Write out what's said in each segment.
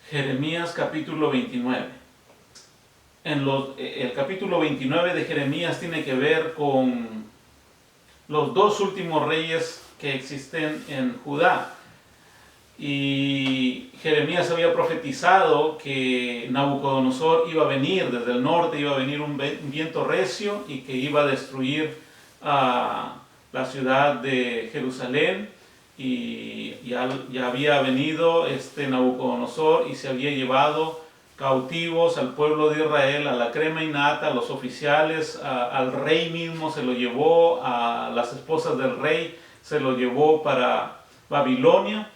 Jeremías capítulo 29. El capítulo 29 de Jeremías tiene que ver con los dos últimos reyes que existen en Judá. Y Jeremías había profetizado que Nabucodonosor iba a venir desde el norte, iba a venir un viento recio y que iba a destruir a la ciudad de Jerusalén. Y ya había venido Nabucodonosor y se había llevado cautivos al pueblo de Israel, a la crema innata, a los oficiales, al rey mismo se lo llevó, a las esposas del rey se lo llevó para Babilonia.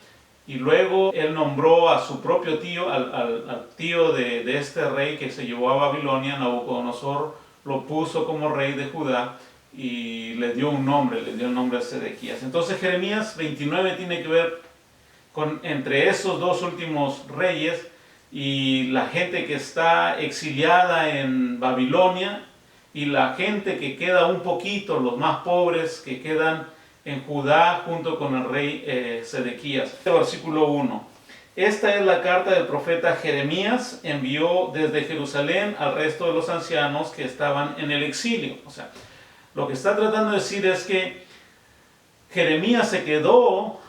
Y luego él nombró a su propio tío, al tío de este rey que se llevó a Babilonia. Nabucodonosor lo puso como rey de Judá y le dio el nombre a Sedequías. Entonces Jeremías 29 tiene que ver entre esos dos últimos reyes y la gente que está exiliada en Babilonia y la gente que queda un poquito, los más pobres que quedan en Judá junto con el rey Sedequías. Versículo 1. Esta es la carta del profeta Jeremías, envió desde Jerusalén al resto de los ancianos que estaban en el exilio. O sea, lo que está tratando de decir es que Jeremías se quedó,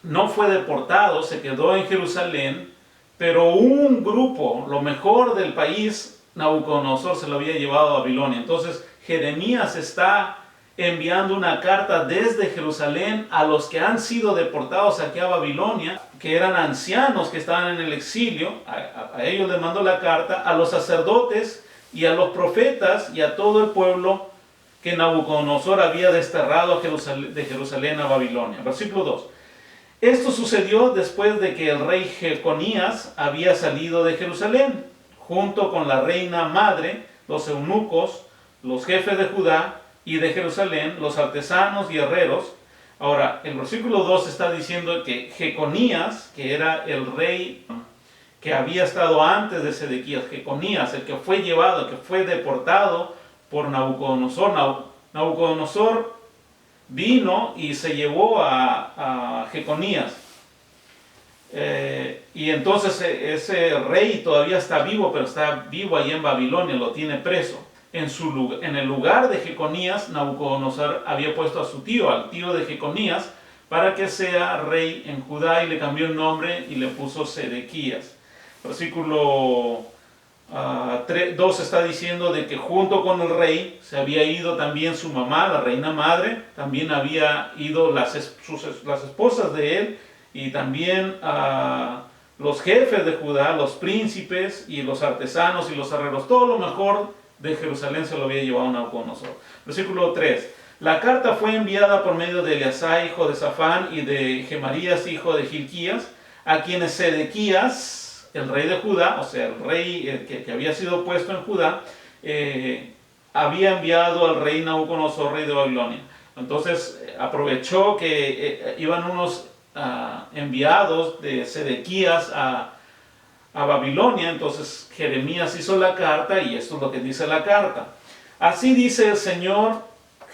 no fue deportado, se quedó en Jerusalén, pero un grupo, lo mejor del país, Nabucodonosor se lo había llevado a Babilonia. Entonces Jeremías está enviando una carta desde Jerusalén a los que han sido deportados aquí a Babilonia, que eran ancianos que estaban en el exilio. A ellos les mandó la carta, a los sacerdotes y a los profetas y a todo el pueblo que Nabucodonosor había desterrado de Jerusalén a Babilonia. Versículo 2. Esto sucedió después de que el rey Jeconías había salido de Jerusalén, junto con la reina madre, los eunucos, los jefes de Judá y de Jerusalén, los artesanos y herreros. Ahora, el versículo 2 está diciendo que Jeconías, que era el rey que había estado antes de Sedequías, Jeconías, el que fue llevado, el que fue deportado por Nabucodonosor. Nabucodonosor vino y se llevó a Jeconías. Y entonces ese rey todavía está vivo, pero está vivo allí en Babilonia, lo tiene preso. En el lugar de Jeconías, Nabucodonosor había puesto a su tío, al tío de Jeconías, para que sea rey en Judá, y le cambió el nombre y le puso Sedequías. Versículo 2 está diciendo de que junto con el rey se había ido también su mamá, la reina madre, también había ido las esposas de él, y también los jefes de Judá, los príncipes y los artesanos y los herreros, todo lo mejor de Jerusalén se lo había llevado a Nabucodonosor. Versículo 3. La carta fue enviada por medio de Eleazar, hijo de Safán, y de Gemarías, hijo de Gilquías, a quienes Sedequías, el rey de Judá, o sea, el rey que había sido puesto en Judá, había enviado al rey Nabucodonosor, rey de Babilonia. Entonces aprovechó que iban unos enviados de Sedequías a Babilonia. Entonces Jeremías hizo la carta, y esto es lo que dice la carta. Así dice el Señor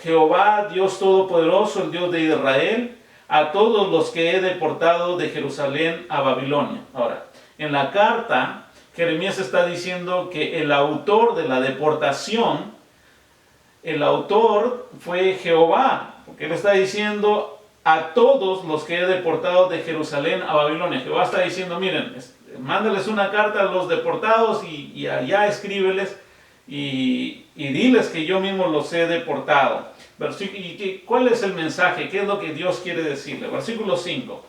Jehová, Dios Todopoderoso, el Dios de Israel, a todos los que he deportado de Jerusalén a Babilonia. Ahora, en la carta, Jeremías está diciendo que el autor de la deportación, el autor fue Jehová, porque él está diciendo a todos los que he deportado de Jerusalén a Babilonia. Jehová está diciendo, miren, mándales una carta a los deportados y allá escríbeles y diles que yo mismo los he deportado. ¿Cuál es el mensaje? ¿Qué es lo que Dios quiere decirle? Versículo 5.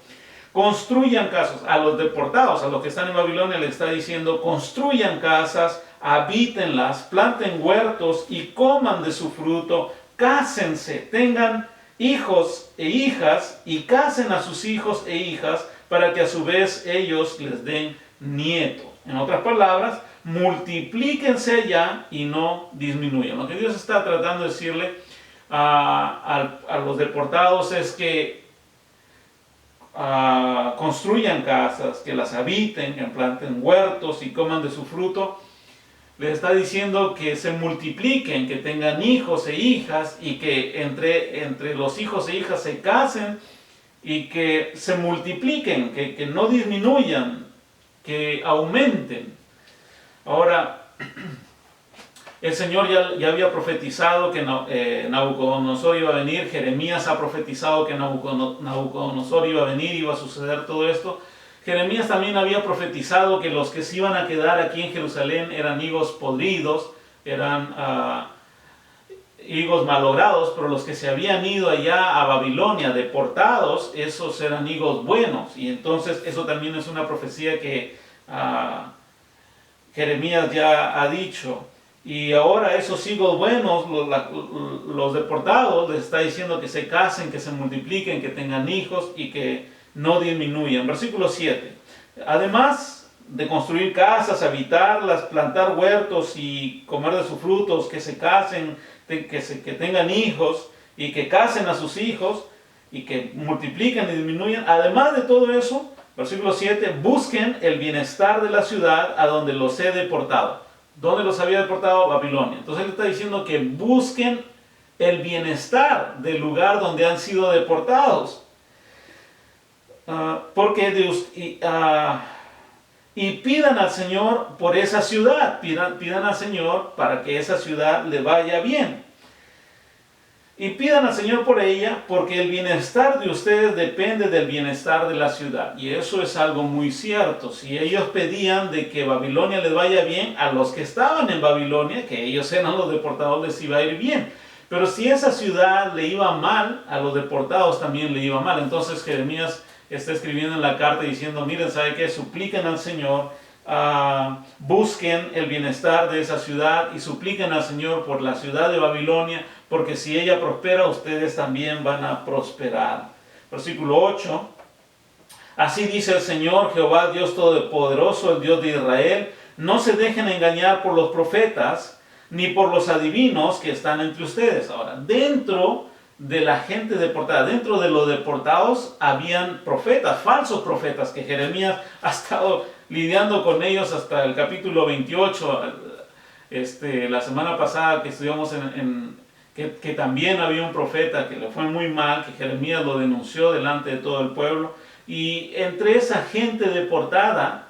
Construyan casas. A los deportados, a los que están en Babilonia, le está diciendo, construyan casas, habítenlas, planten huertos y coman de su fruto, cásense, tengan hijos e hijas y casen a sus hijos e hijas, para que a su vez ellos les den nietos. En otras palabras, multiplíquense allá y no disminuyan. Lo que Dios está tratando de decirle a los deportados es que construyan casas, que las habiten, que planten huertos y coman de su fruto. Les está diciendo que se multipliquen, que tengan hijos e hijas, y que entre los hijos e hijas se casen y que se multipliquen, que no disminuyan. que aumenten. Ahora, el Señor ya había profetizado que Nabucodonosor iba a venir. Jeremías ha profetizado que Nabucodonosor iba a venir, iba a suceder todo esto. Jeremías también había profetizado que los que se iban a quedar aquí en Jerusalén eran higos podridos, eran higos malogrados, pero los que se habían ido allá a Babilonia deportados, esos eran higos buenos. Y entonces eso también es una profecía que Jeremías ya ha dicho. Y ahora esos higos buenos, los deportados, les está diciendo que se casen, que se multipliquen, que tengan hijos y que no disminuyan. Versículo 7. Además de construir casas, habitarlas, plantar huertos y comer de sus frutos, que se casen, que tengan hijos y que casen a sus hijos y que multipliquen y disminuyan. Además de todo eso, versículo 7, busquen el bienestar de la ciudad a donde los he deportado. ¿Dónde los había deportado? Babilonia. Entonces él está diciendo que busquen el bienestar del lugar donde han sido deportados. Y pidan al Señor por esa ciudad. Pidan al Señor para que esa ciudad le vaya bien. Y pidan al Señor por ella, porque el bienestar de ustedes depende del bienestar de la ciudad. Y eso es algo muy cierto. Si ellos pedían de que Babilonia les vaya bien, a los que estaban en Babilonia, que ellos eran los deportados, les iba a ir bien. Pero si esa ciudad le iba mal, a los deportados también le iba mal. Entonces Jeremías está escribiendo en la carta diciendo, miren, ¿sabe qué? Supliquen al Señor, busquen el bienestar de esa ciudad y supliquen al Señor por la ciudad de Babilonia, porque si ella prospera, ustedes también van a prosperar. Versículo 8. Así dice el Señor, Jehová, Dios Todopoderoso, el Dios de Israel, no se dejen engañar por los profetas, ni por los adivinos que están entre ustedes. Ahora, dentro de la gente deportada, dentro de los deportados, habían profetas, falsos profetas, que Jeremías ha estado lidiando con ellos hasta el capítulo 28. La semana pasada que estudiamos que también había un profeta que le fue muy mal, que Jeremías lo denunció delante de todo el pueblo, y entre esa gente deportada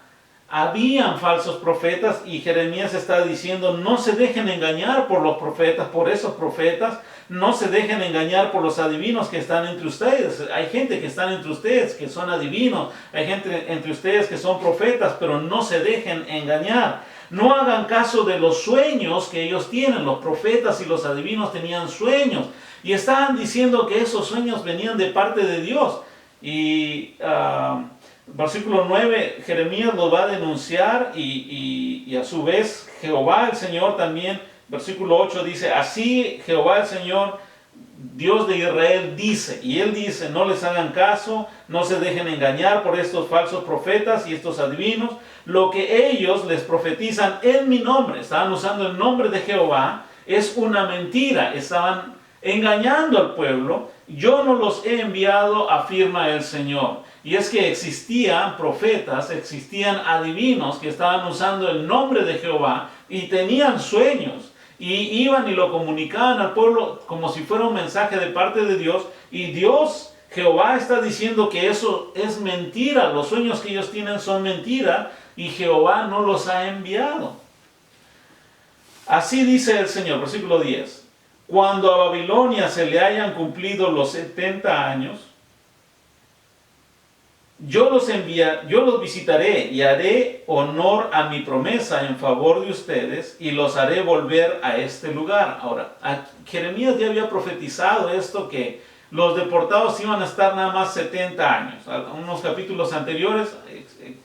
habían falsos profetas, y Jeremías está diciendo, no se dejen engañar por los profetas, por esos profetas, no se dejen engañar por los adivinos que están entre ustedes. Hay gente que están entre ustedes que son adivinos, hay gente entre ustedes que son profetas, pero no se dejen engañar. No hagan caso de los sueños que ellos tienen. Los profetas y los adivinos tenían sueños y estaban diciendo que esos sueños venían de parte de Dios. Y versículo 9, Jeremías los va a denunciar y a su vez Jehová el Señor también. Versículo 8 dice, así Jehová el Señor, Dios de Israel, dice, y Él dice, no les hagan caso, no se dejen engañar por estos falsos profetas y estos adivinos. Lo que ellos les profetizan en mi nombre, estaban usando el nombre de Jehová, es una mentira, estaban engañando al pueblo. Yo no los he enviado, afirma el Señor. Y es que existían profetas, existían adivinos que estaban usando el nombre de Jehová y tenían sueños. Y iban y lo comunicaban al pueblo como si fuera un mensaje de parte de Dios. Y Dios, Jehová, está diciendo que eso es mentira. Los sueños que ellos tienen son mentira. Y Jehová no los ha enviado. Así dice el Señor, versículo 10. Cuando a Babilonia se le hayan cumplido los 70 años, yo los visitaré y haré honor a mi promesa en favor de ustedes y los haré volver a este lugar. Ahora, Jeremías ya había profetizado esto, que los deportados iban a estar nada más 70 años. En unos capítulos anteriores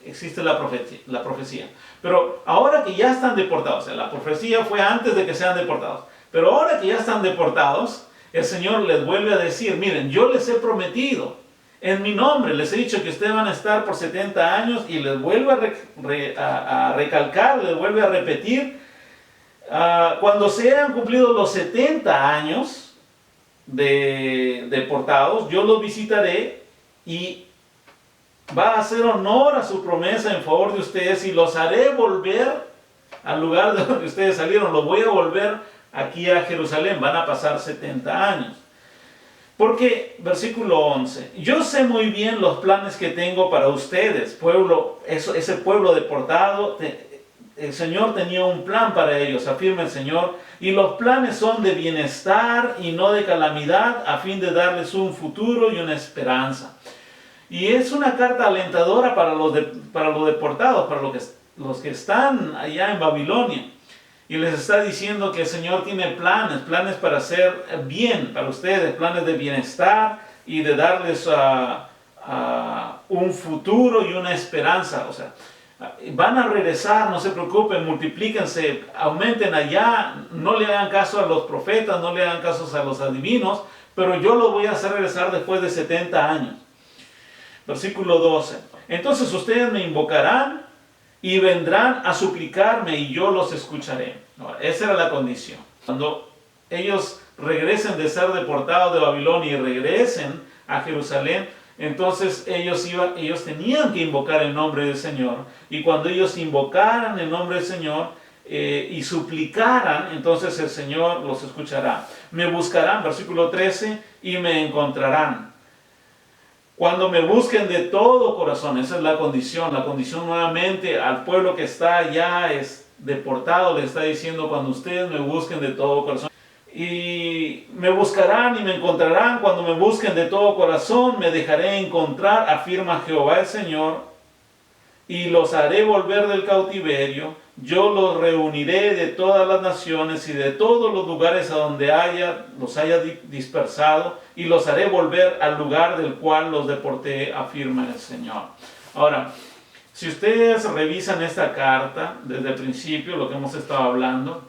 existe la profecía. Pero ahora que ya están deportados, la profecía fue antes de que sean deportados. Pero ahora que ya están deportados, el Señor les vuelve a decir, miren, yo les he prometido, en mi nombre, les he dicho que ustedes van a estar por 70 años y les vuelve a recalcar, les vuelve a repetir, cuando se hayan cumplido los 70 años de deportados, yo los visitaré y va a hacer honor a su promesa en favor de ustedes y los haré volver al lugar de donde ustedes salieron. Los voy a volver aquí a Jerusalén, van a pasar 70 años. Porque, versículo 11, yo sé muy bien los planes que tengo para ustedes, pueblo, ese pueblo deportado, el Señor tenía un plan para ellos, afirma el Señor, y los planes son de bienestar y no de calamidad, a fin de darles un futuro y una esperanza. Y es una carta alentadora para los deportados, para los que están allá en Babilonia. Y les está diciendo que el Señor tiene planes para hacer bien para ustedes, planes de bienestar y de darles un futuro y una esperanza. O sea, van a regresar, no se preocupen, multiplíquense, aumenten allá, no le hagan caso a los profetas, no le hagan caso a los adivinos, pero yo lo voy a hacer regresar después de 70 años. Versículo 12. Entonces ustedes me invocarán y vendrán a suplicarme y yo los escucharé. Esa era la condición. Cuando ellos regresen de ser deportados de Babilonia y regresen a Jerusalén, entonces ellos tenían que invocar el nombre del Señor. Y cuando ellos invocaran el nombre del Señor y suplicaran, entonces el Señor los escuchará. Me buscarán, versículo 13, y me encontrarán. Cuando me busquen de todo corazón, esa es la condición nuevamente al pueblo que está allá es deportado, le está diciendo cuando ustedes me busquen de todo corazón. Y me buscarán y me encontrarán, cuando me busquen de todo corazón, me dejaré encontrar, afirma Jehová el Señor, y los haré volver del cautiverio, yo los reuniré de todas las naciones y de todos los lugares a donde los haya dispersado, y los haré volver al lugar del cual los deporté, afirma el Señor. Ahora, si ustedes revisan esta carta, desde el principio, lo que hemos estado hablando,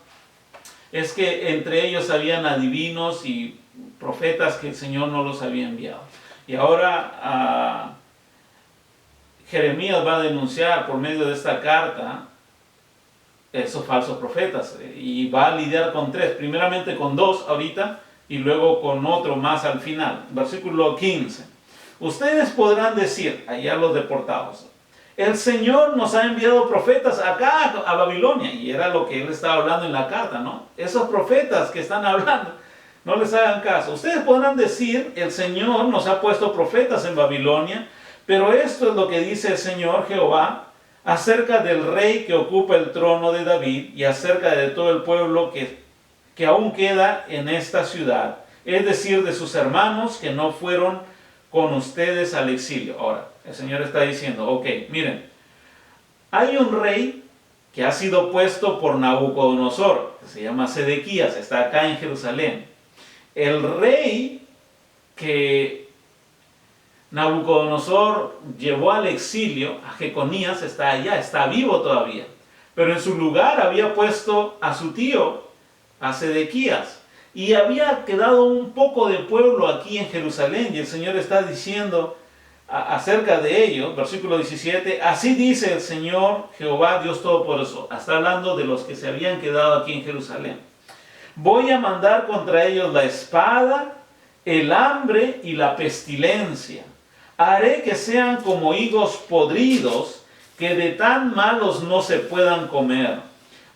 es que entre ellos habían adivinos y profetas que el Señor no los había enviado. Y ahora Jeremías va a denunciar por medio de esta carta esos falsos profetas y va a lidiar con tres, primeramente con dos ahorita y luego con otro más al final. Versículo 15. Ustedes podrán decir, allá los deportados, el Señor nos ha enviado profetas acá a Babilonia, y era lo que él estaba hablando en la carta, ¿no? Esos profetas que están hablando, no les hagan caso. Ustedes podrán decir, el Señor nos ha puesto profetas en Babilonia, pero esto es lo que dice el Señor Jehová acerca del rey que ocupa el trono de David y acerca de todo el pueblo que aún queda en esta ciudad, es decir, de sus hermanos que no fueron con ustedes al exilio. Ahora, el Señor está diciendo, ok, miren, hay un rey que ha sido puesto por Nabucodonosor, que se llama Sedequías, está acá en Jerusalén. El rey que Nabucodonosor llevó al exilio, a Jeconías, está allá, está vivo todavía. Pero en su lugar había puesto a su tío, a Sedequías. Y había quedado un poco de pueblo aquí en Jerusalén. Y el Señor está diciendo acerca de ellos, versículo 17, así dice el Señor Jehová Dios Todopoderoso. Está hablando de los que se habían quedado aquí en Jerusalén. Voy a mandar contra ellos la espada, el hambre y la pestilencia. Haré que sean como higos podridos, que de tan malos no se puedan comer.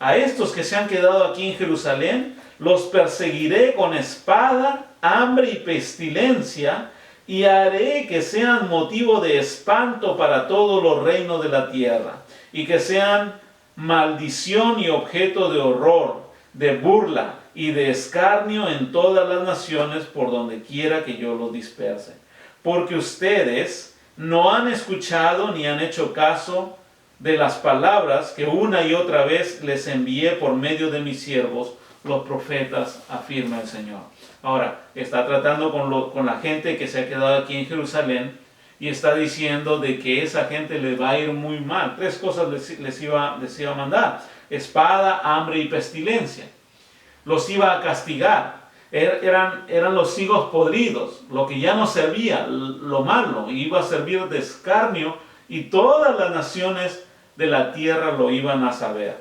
A estos que se han quedado aquí en Jerusalén, los perseguiré con espada, hambre y pestilencia, y haré que sean motivo de espanto para todos los reinos de la tierra, y que sean maldición y objeto de horror, de burla y de escarnio en todas las naciones por donde quiera que yo los disperse. Porque ustedes no han escuchado ni han hecho caso de las palabras que una y otra vez les envié por medio de mis siervos, los profetas, afirma el Señor. Ahora, está tratando con la gente que se ha quedado aquí en Jerusalén y está diciendo de que esa gente le va a ir muy mal. Tres cosas les iba a mandar: espada, hambre y pestilencia. Los iba a castigar. Eran los higos podridos, lo que ya no servía, lo malo, iba a servir de escarnio y todas las naciones de la tierra lo iban a saber.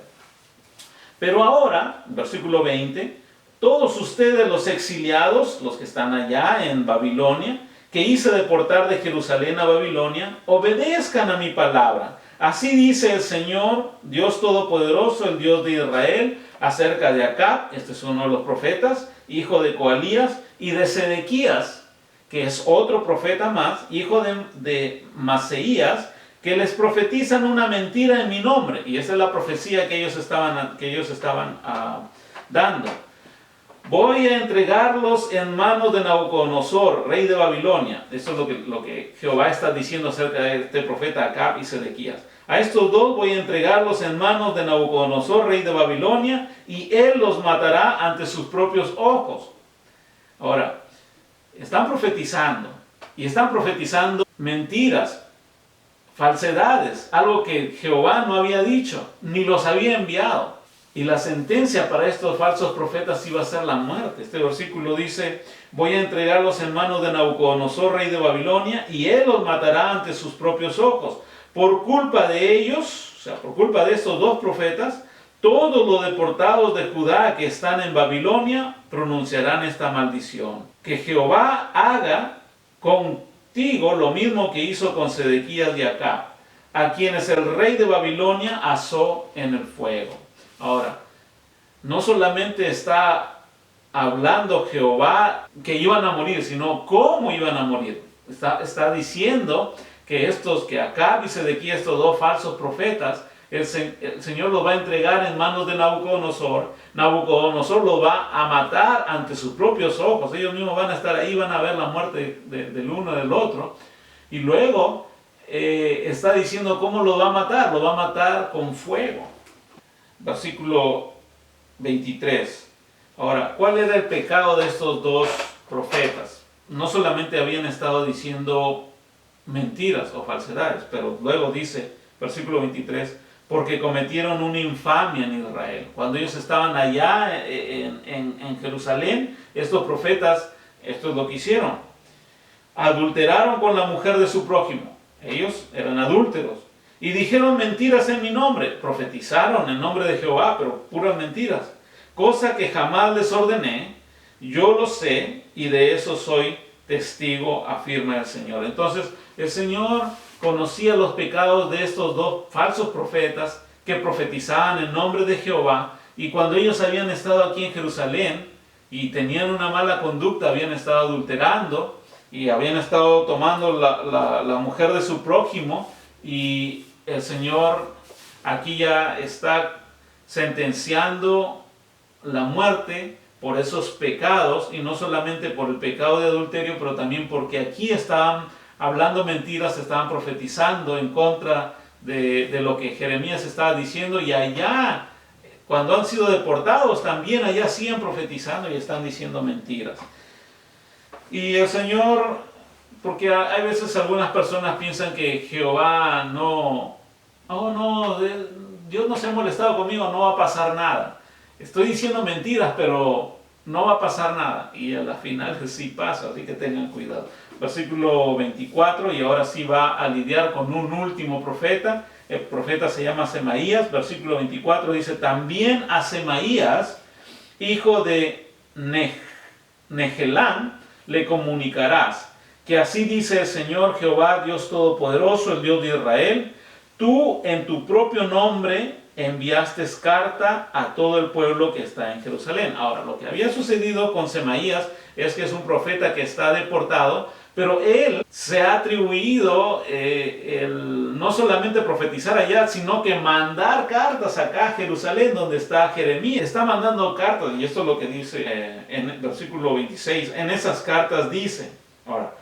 Pero ahora, versículo 20, todos ustedes los exiliados, los que están allá en Babilonia, que hice deportar de Jerusalén a Babilonia, obedezcan a mi palabra. Así dice el Señor, Dios Todopoderoso, el Dios de Israel, acerca de Acab, este es uno de los profetas, hijo de Coalías, y de Sedequías, que es otro profeta más, hijo de Maseías, que les profetizan una mentira en mi nombre. Y esa es la profecía que ellos estaban dando. Voy a entregarlos en manos de Nabucodonosor, rey de Babilonia. Eso es lo que Jehová está diciendo acerca de este profeta Acab y Sedequías. A estos dos voy a entregarlos en manos de Nabucodonosor, rey de Babilonia, y él los matará ante sus propios ojos. Ahora, están profetizando, y están profetizando mentiras, falsedades, algo que Jehová no había dicho, ni los había enviado. Y la sentencia para estos falsos profetas iba a ser la muerte. Este versículo dice, voy a entregarlos en manos de Nabucodonosor, rey de Babilonia, y él los matará ante sus propios ojos. Por culpa de ellos, o sea, por culpa de estos dos profetas, todos los deportados de Judá que están en Babilonia pronunciarán esta maldición. Que Jehová haga contigo lo mismo que hizo con Sedequías y Acab, a quienes el rey de Babilonia asó en el fuego. Ahora, no solamente está hablando Jehová que iban a morir, sino cómo iban a morir. Está diciendo que Acab y Sedequías, estos dos falsos profetas, el Señor los va a entregar en manos de Nabucodonosor. Nabucodonosor los va a matar ante sus propios ojos. Ellos mismos van a estar ahí, van a ver la muerte del uno y del otro. Y luego está diciendo cómo los va a matar. Los va a matar con fuego. Versículo 23. Ahora, ¿cuál era el pecado de estos dos profetas? No solamente habían estado diciendo mentiras o falsedades, pero luego dice, versículo 23, porque cometieron una infamia en Israel. Cuando ellos estaban allá en Jerusalén, estos profetas, esto es lo que hicieron. Adulteraron con la mujer de su prójimo. Ellos eran adúlteros. Y dijeron mentiras en mi nombre. Profetizaron en nombre de Jehová, pero puras mentiras. Cosa que jamás les ordené. Yo lo sé y de eso soy testigo, afirma el Señor. Entonces, el Señor conocía los pecados de estos dos falsos profetas que profetizaban en nombre de Jehová. Y cuando ellos habían estado aquí en Jerusalén y tenían una mala conducta, habían estado adulterando y habían estado tomando la mujer de su prójimo, y el Señor aquí ya está sentenciando la muerte por esos pecados, y no solamente por el pecado de adulterio, pero también porque aquí estaban hablando mentiras, estaban profetizando en contra de lo que Jeremías estaba diciendo, y allá, cuando han sido deportados, también allá siguen profetizando y están diciendo mentiras. Y el Señor, porque hay veces algunas personas piensan que Jehová Dios no se ha molestado conmigo, no va a pasar nada. Estoy diciendo mentiras, pero no va a pasar nada. Y a la final sí pasa, así que tengan cuidado. Versículo 24, y ahora sí va a lidiar con un último profeta. El profeta se llama Semaías. Versículo 24 dice, también a Semaías, hijo de Nehelán, le comunicarás, que así dice el Señor Jehová, Dios Todopoderoso, el Dios de Israel, tú en tu propio nombre enviaste carta a todo el pueblo que está en Jerusalén. Ahora, lo que había sucedido con Semaías es que es un profeta que está deportado, pero él se ha atribuido no solamente profetizar allá, sino que mandar cartas acá a Jerusalén, donde está Jeremías. Está mandando cartas, y esto es lo que dice en el versículo 26. En esas cartas dice, ahora,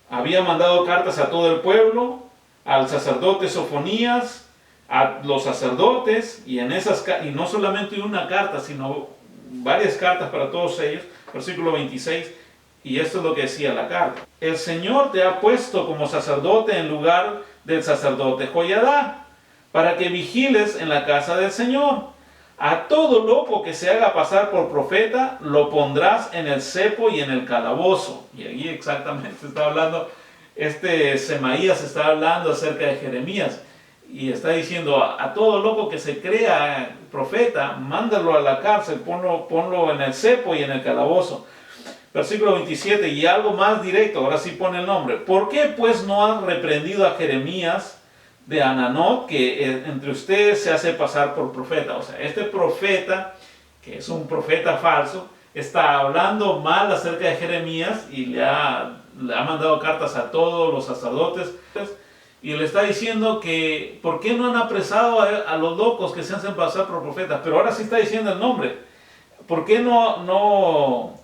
había mandado cartas a todo el pueblo, al sacerdote Sofonías, a los sacerdotes, y no solamente una carta, sino varias cartas para todos ellos. Versículo 26, y esto es lo que decía la carta. El Señor te ha puesto como sacerdote en lugar del sacerdote Joiadá, para que vigiles en la casa del Señor. A todo loco que se haga pasar por profeta, lo pondrás en el cepo y en el calabozo. Y ahí exactamente está hablando, Semaías está hablando acerca de Jeremías. Y está diciendo, a todo loco que se crea profeta, mándalo a la cárcel, ponlo en el cepo y en el calabozo. Versículo 27, y algo más directo, ahora sí pone el nombre. ¿Por qué pues no han reprendido a Jeremías de Ananot, que entre ustedes se hace pasar por profeta? O sea, este profeta, que es un profeta falso, está hablando mal acerca de Jeremías y le ha mandado cartas a todos los sacerdotes y le está diciendo que ¿por qué no han apresado a los locos que se hacen pasar por profetas? Pero ahora sí está diciendo el nombre. ¿Por qué no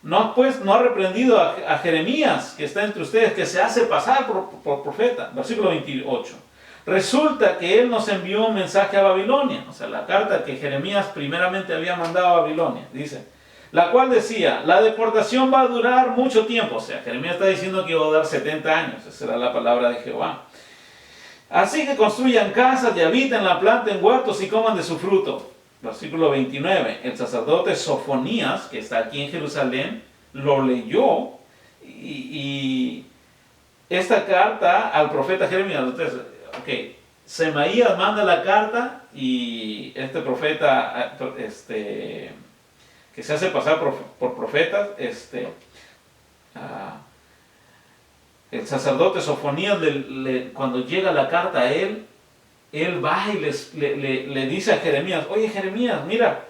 ha reprendido a Jeremías, que está entre ustedes, que se hace pasar por profeta? Versículo 28. Resulta que él nos envió un mensaje a Babilonia, o sea, la carta que Jeremías primeramente había mandado a Babilonia, dice, la cual decía, la deportación va a durar mucho tiempo. O sea, Jeremías está diciendo que iba a durar 70 años, esa era la palabra de Jehová. Así que construyan casas y habiten, la planten huertos y coman de su fruto. Versículo 29, el sacerdote Sofonías, que está aquí en Jerusalén, lo leyó y esta carta al profeta Jeremías. Entonces, Semaías manda la carta y este profeta, que se hace pasar por profeta, el sacerdote Sofonías, cuando llega la carta a él va y le dice a Jeremías, oye Jeremías, mira,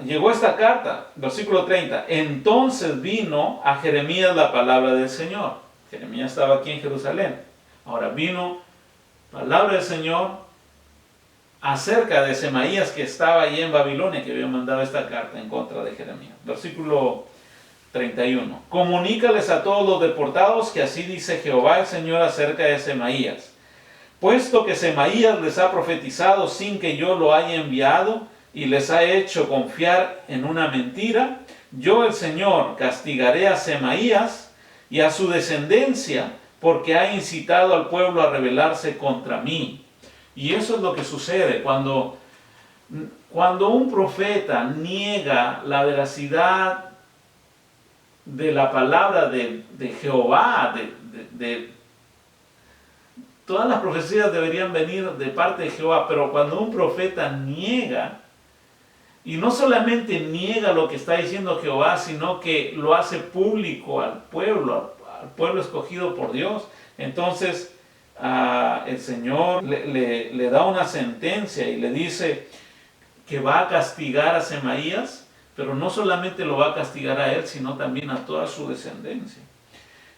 llegó esta carta, versículo 30, entonces vino a Jeremías la palabra del Señor. Jeremías estaba aquí en Jerusalén. Ahora vino palabra del Señor acerca de Semaías, que estaba ahí en Babilonia, que había mandado esta carta en contra de Jeremías. Versículo 31. Comunícales a todos los deportados que así dice Jehová el Señor acerca de Semaías. Puesto que Semaías les ha profetizado sin que yo lo haya enviado y les ha hecho confiar en una mentira, yo el Señor castigaré a Semaías y a su descendencia porque ha incitado al pueblo a rebelarse contra mí. Y eso es lo que sucede cuando un profeta niega la veracidad de la palabra de Jehová. Todas las profecías deberían venir de parte de Jehová, pero cuando un profeta niega, y no solamente niega lo que está diciendo Jehová, sino que lo hace público al pueblo escogido por Dios, entonces el Señor le da una sentencia y le dice que va a castigar a Semaías, pero no solamente lo va a castigar a él, sino también a toda su descendencia.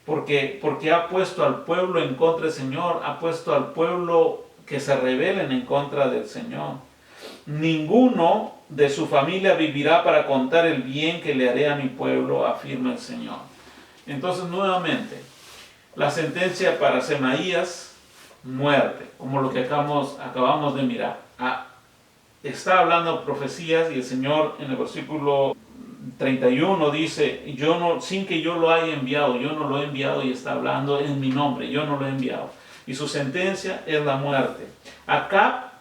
Porque ha puesto al pueblo en contra del Señor, ha puesto al pueblo que se rebelen en contra del Señor. Ninguno de su familia vivirá para contar el bien que le haré a mi pueblo, afirma el Señor. Entonces, nuevamente, la sentencia para Semaías, muerte, como lo que acabamos de mirar. Está hablando profecías y el Señor en el versículo 31 dice, sin que yo lo haya enviado, yo no lo he enviado, y está hablando en mi nombre, yo no lo he enviado. Y su sentencia es la muerte. Acá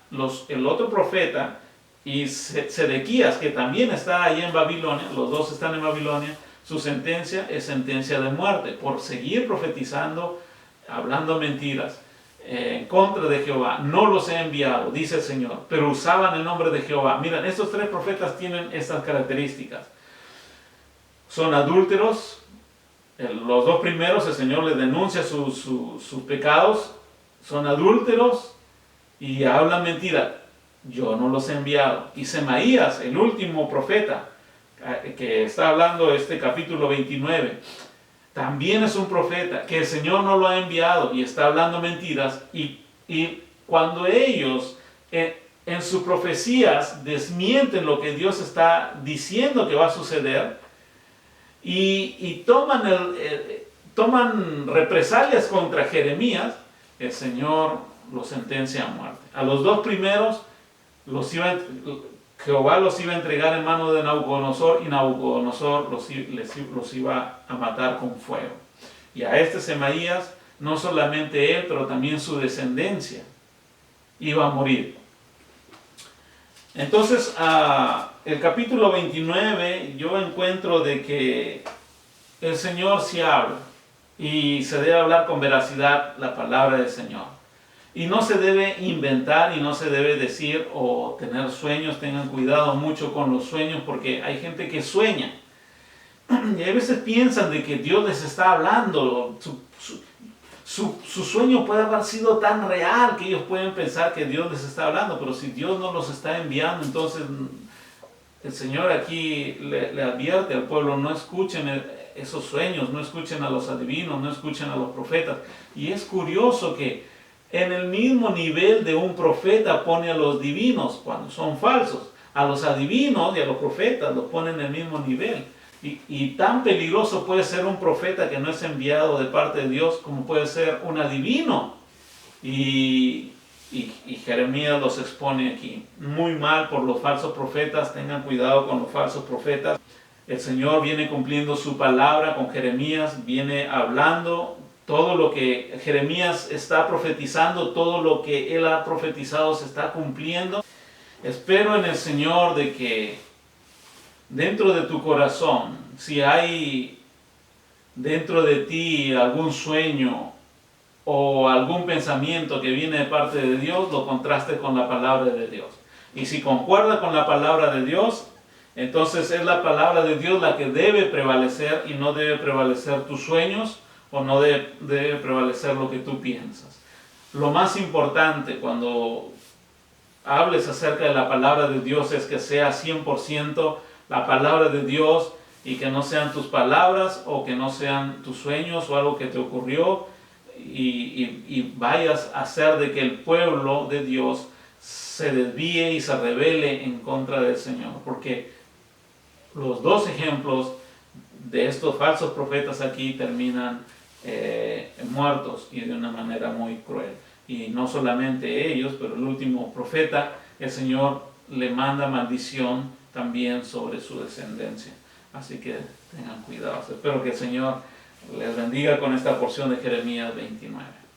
el otro profeta y Sedequías, que también está allí en Babilonia, los dos están en Babilonia, su sentencia es sentencia de muerte por seguir profetizando, hablando mentiras en contra de Jehová. No los he enviado, dice el Señor, pero usaban el nombre de Jehová. Miren, estos tres profetas tienen estas características. Son adúlteros. Los dos primeros, el Señor les denuncia sus pecados. Son adúlteros y hablan mentira. Yo no los he enviado. Y Semaías, el último profeta, que está hablando este capítulo 29, también es un profeta que el Señor no lo ha enviado y está hablando mentiras. Y cuando ellos en sus profecías desmienten lo que Dios está diciendo que va a suceder, y toman represalias contra Jeremías, el Señor los sentencia a muerte. A los dos primeros Jehová los iba a entregar en manos de Nabucodonosor, y Nabucodonosor los iba a matar con fuego. Y a este Semaías, no solamente él, pero también su descendencia iba a morir. Entonces, el capítulo 29, yo encuentro de que el Señor sí habla, y se debe hablar con veracidad la palabra del Señor. Y no se debe inventar y no se debe decir o tener sueños. Tengan cuidado mucho con los sueños, porque hay gente que sueña. Y a veces piensan de que Dios les está hablando. Su sueño puede haber sido tan real que ellos pueden pensar que Dios les está hablando. Pero si Dios no los está enviando, entonces el Señor aquí le advierte al pueblo: no escuchen esos sueños, no escuchen a los adivinos, no escuchen a los profetas. Y es curioso que en el mismo nivel de un profeta pone a los divinos cuando son falsos. A los adivinos y a los profetas los pone en el mismo nivel. Y tan peligroso puede ser un profeta que no es enviado de parte de Dios como puede ser un adivino. Y Jeremías los expone aquí. Muy mal por los falsos profetas, tengan cuidado con los falsos profetas. El Señor viene cumpliendo su palabra con Jeremías, viene hablando todo lo que Jeremías está profetizando, todo lo que él ha profetizado se está cumpliendo. Espero en el Señor de que dentro de tu corazón, si hay dentro de ti algún sueño o algún pensamiento que viene de parte de Dios, lo contrastes con la palabra de Dios. Y si concuerda con la palabra de Dios, entonces es la palabra de Dios la que debe prevalecer y no debe prevalecer tus sueños o no debe prevalecer lo que tú piensas. Lo más importante cuando hables acerca de la palabra de Dios es que sea 100% la palabra de Dios y que no sean tus palabras o que no sean tus sueños o algo que te ocurrió y vayas a hacer de que el pueblo de Dios se desvíe y se rebele en contra del Señor. Porque los dos ejemplos de estos falsos profetas aquí terminan muertos y de una manera muy cruel. Y no solamente ellos, pero el último profeta, el Señor le manda maldición también sobre su descendencia. Así que tengan cuidado. Espero que el Señor les bendiga con esta porción de Jeremías 29.